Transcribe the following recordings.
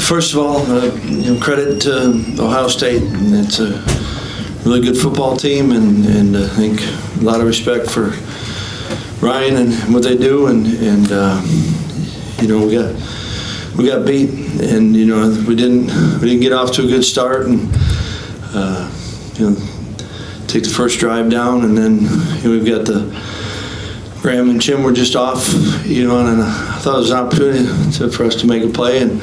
First of all, credit to Ohio State. It's a really good football team, and I think a lot of respect for Ryan and what they do. And we got beat, and we didn't get off to a good start, and take the first drive down, and then we've got the Graham and Jim were just off, and I thought it was an opportunity for us to make a play and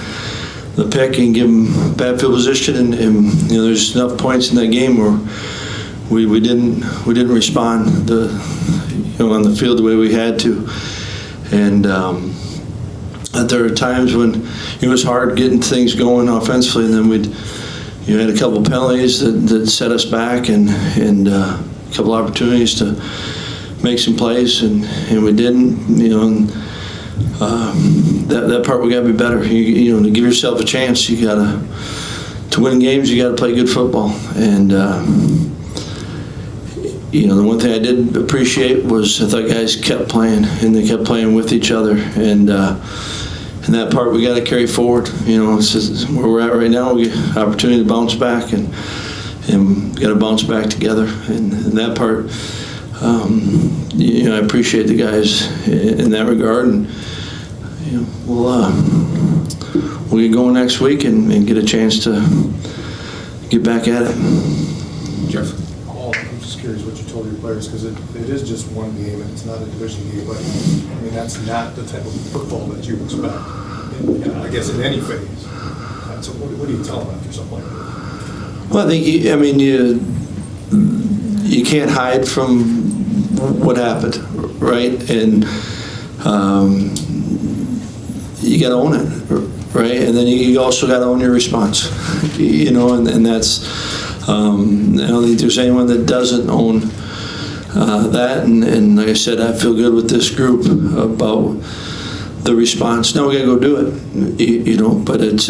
the pick and give them bad field position, and there's enough points in that game where we didn't respond on the field the way we had to, and there are times when it was hard getting things going offensively, and then you had a couple penalties that set us back, and a couple opportunities to make some plays, and we didn't. That part we got to be better. To give yourself a chance, you got to win games. You got to play good football. And the one thing I did appreciate was I thought guys kept playing, and they kept playing with each other. And that part we got to carry forward. It's just where we're at right now. We get opportunity to bounce back, and got to bounce back together. And that part, I appreciate the guys in that regard. And we'll get going next week and get a chance to get back at it. Jeff? I'm just curious what you told your players, because it is just one game and it's not a division game, but that's not the type of football that you expect, I guess, in any phase. So what do you tell them after something like that? Well, I think you can't hide from what happened, right? And you got to own it, right? And then you also got to own your response, and that's, I don't think there's anyone that doesn't own that. And like I said, I feel good with this group about the response. Now we got to go do it, but it's,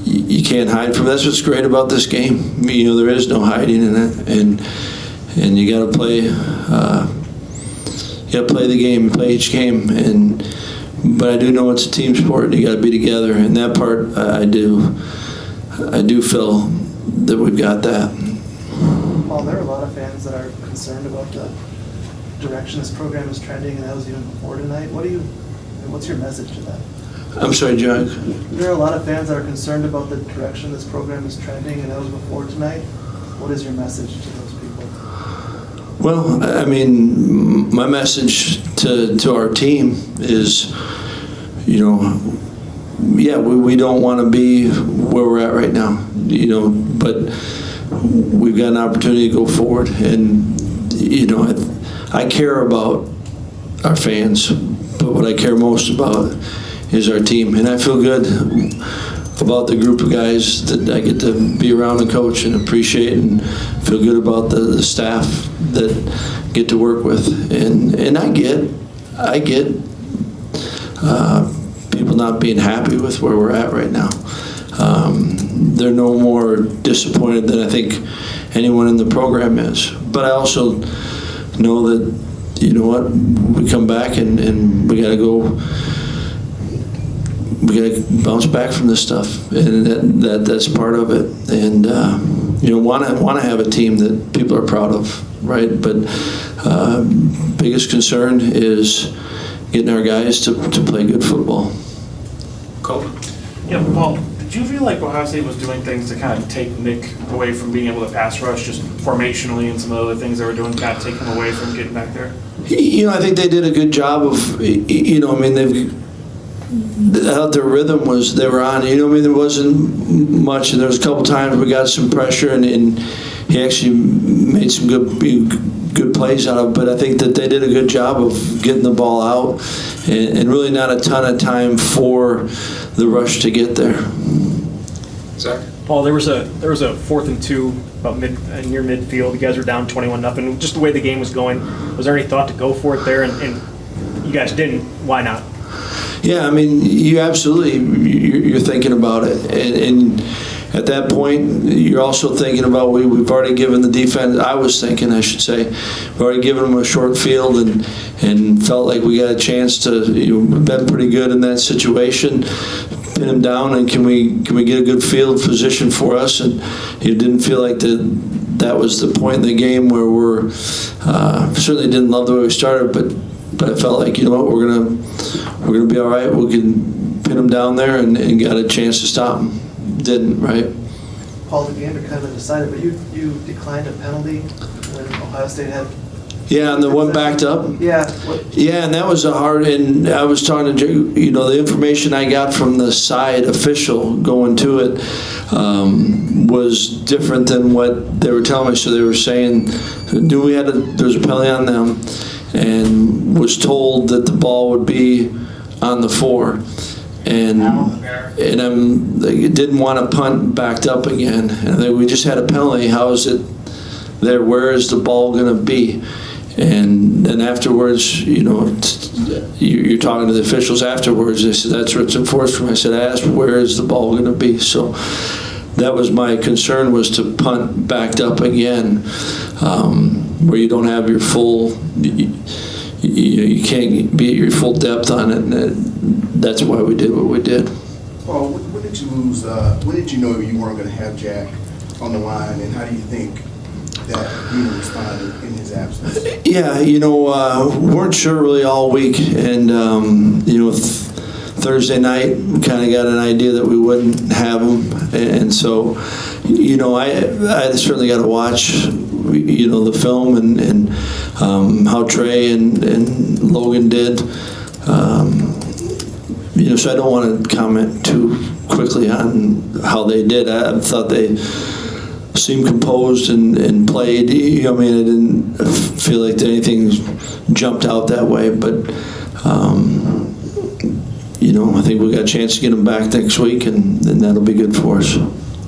you can't hide from it. That's what's great about this game. There is no hiding in it, and you got to play. You got to play the game, play each game, but I do know it's a team sport, and you got to be together. And that part, I do feel that we've got that. Well, there are a lot of fans that are concerned about the direction this program is trending, and that was even before tonight. What's your message to that? I'm sorry, John. There are a lot of fans that are concerned about the direction this program is trending, and that was before tonight. What is your message to those people? Well, my message to our team is, we don't want to be where we're at right now, but we've got an opportunity to go forward, and I care about our fans, but what I care most about is our team, and I feel good about the group of guys that I get to be around and coach and appreciate, and feel good about the staff that get to work with, and I get people not being happy with where we're at right now. They're no more disappointed than I think anyone in the program is, but I also know that we come back and we got to go. We got to bounce back from this stuff, and that's part of it. And want to have a team that people are proud of, right? But biggest concern is getting our guys to play good football. Coach? Yeah, Paul, did you feel like Ohio State was doing things to kind of take Nick away from being able to pass rush, just formationally, and some of the other things they were doing, kind of take him away from getting back there? I think they did a good job of, I thought their rhythm was, they were on, there wasn't much, and there was a couple times we got some pressure, and he actually made some good plays out of it, but I think that they did a good job of getting the ball out, and really not a ton of time for the rush to get there. Zach? Paul, there was a 4th and 2 about near midfield. You guys were down 21-0. Just the way the game was going, was there any thought to go for it there? And you guys didn't. Why not? Yeah, you absolutely, you're thinking about it, and at that point, you're also thinking about, we've already given the defense, I was thinking, I should say, we've already given them a short field, and felt like we got a chance to, we've been pretty good in that situation, pin him down, and can we get a good field position for us? And it didn't feel like that was the point in the game where we're certainly didn't love the way we started, but I felt like, you know what, we're gonna be all right. We can pin him down there and got a chance to stop him. Didn't, right? Paul, the game had kind of decided, but you declined a penalty when Ohio State had. Yeah, and the one backed up. Yeah. Yeah, and that was a hard, and I was talking to, you know, the information I got from the side official going to it was different than what they were telling me. So they were saying, there was a penalty on them, and was told that the ball would be on the 4. And I didn't want to punt backed up again. And we just had a penalty. How is it there? Where is the ball going to be? And then afterwards, you know, you're talking to the officials afterwards. They said, that's what's enforced from. I said, I asked, where is the ball going to be? So that was my concern, was to punt backed up again, where you don't have your full, you can't be at your full depth on it. And that's why we did what we did. Paul, when did you lose? When did you know you weren't going to have Jack on the line, and how do you think that unit responded in his absence? Yeah, you know, weren't sure really all week, and you know, Thursday night we kind of got an idea that we wouldn't have him, and so, you know, I certainly got to watch, you know, the film and how Trey and Logan did. You know, so I don't want to comment too quickly on how they did. I thought they seemed composed and played. You know, I mean, I didn't feel like anything jumped out that way, but you know, I think we got a chance to get them back next week, and that'll be good for us.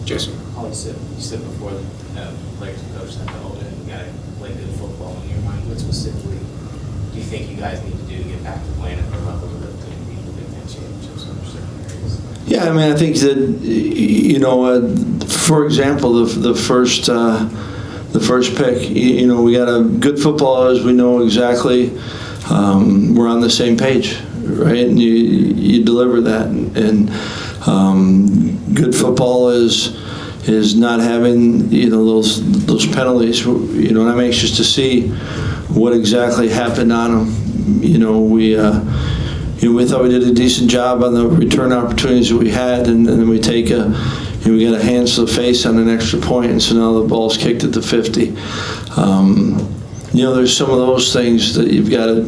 Jason. You said before that players and coaches have to hold it, and you got to play good football in your mind. What specifically do you think you guys need to do to get back to playing at the level that they can be to Big Ten championships in certain areas? Yeah, I mean, I think that, you know, for example, the first pick, you know, we got a good footballers. We know exactly we're on the same page, right? And you deliver that, and good football is not having, you know, those penalties. You know, and I'm anxious to see what exactly happened on them. You know, we thought we did a decent job on the return opportunities that we had, and then we take we got a hands to the face on an extra point, and so now the ball's kicked at the 50. You know, there's some of those things that you got to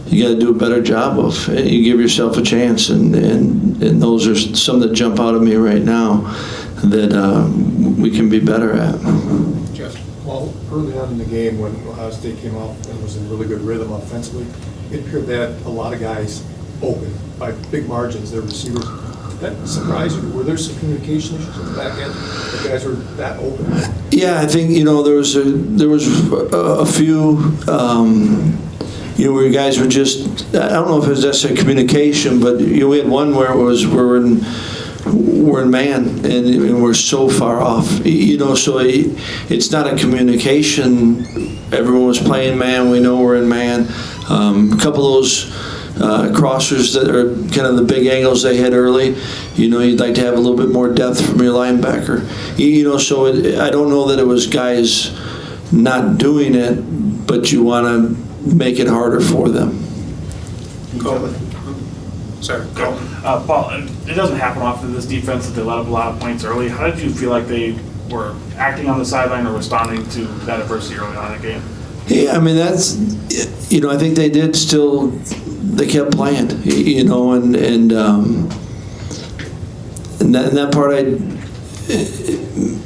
do a better job of. You give yourself a chance, and those are some that jump out at me right now that we can be better at. Jeff, well, early on in the game when Ohio State came out and was in really good rhythm offensively, it appeared they had a lot of guys open by big margins, their receivers. That surprised you? Were there some communication issues at the back end? The guys were that open? Yeah, I think, you know, there was a few, you know, where guys were just, I don't know if it was necessarily communication, but, you know, we had one where it was we're in man, and we're so far off. You know, so it's not a communication. Everyone was playing man. We know we're in man. A couple of those crossers that are kind of the big angles they hit early, you know, you'd like to have a little bit more depth from your linebacker. You know, so I don't know that it was guys not doing it, but you want to make it harder for them. Sorry. Paul, it doesn't happen often in this defense that they let up a lot of points early. How did you feel like they were acting on the sideline or responding to that adversity early on in the game? Yeah, I mean, that's, you know, I think they did still, they kept playing, you know, and that part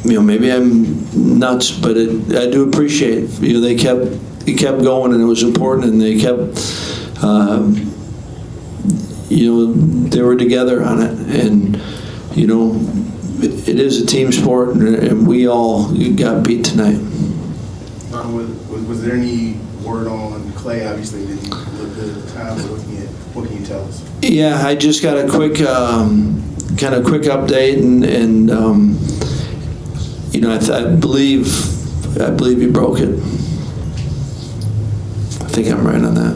you know, maybe I'm nuts, but I do appreciate, you know, they kept going, and it was important, and they kept, you know, they were together on it, and, you know, it is a team sport, and we all got beat tonight. Was there any word on Clay? Obviously, didn't look good at the time. But what can you tell us? Yeah, I just got a quick, kind of quick update, and you know, I believe he broke it. I think I'm right on that.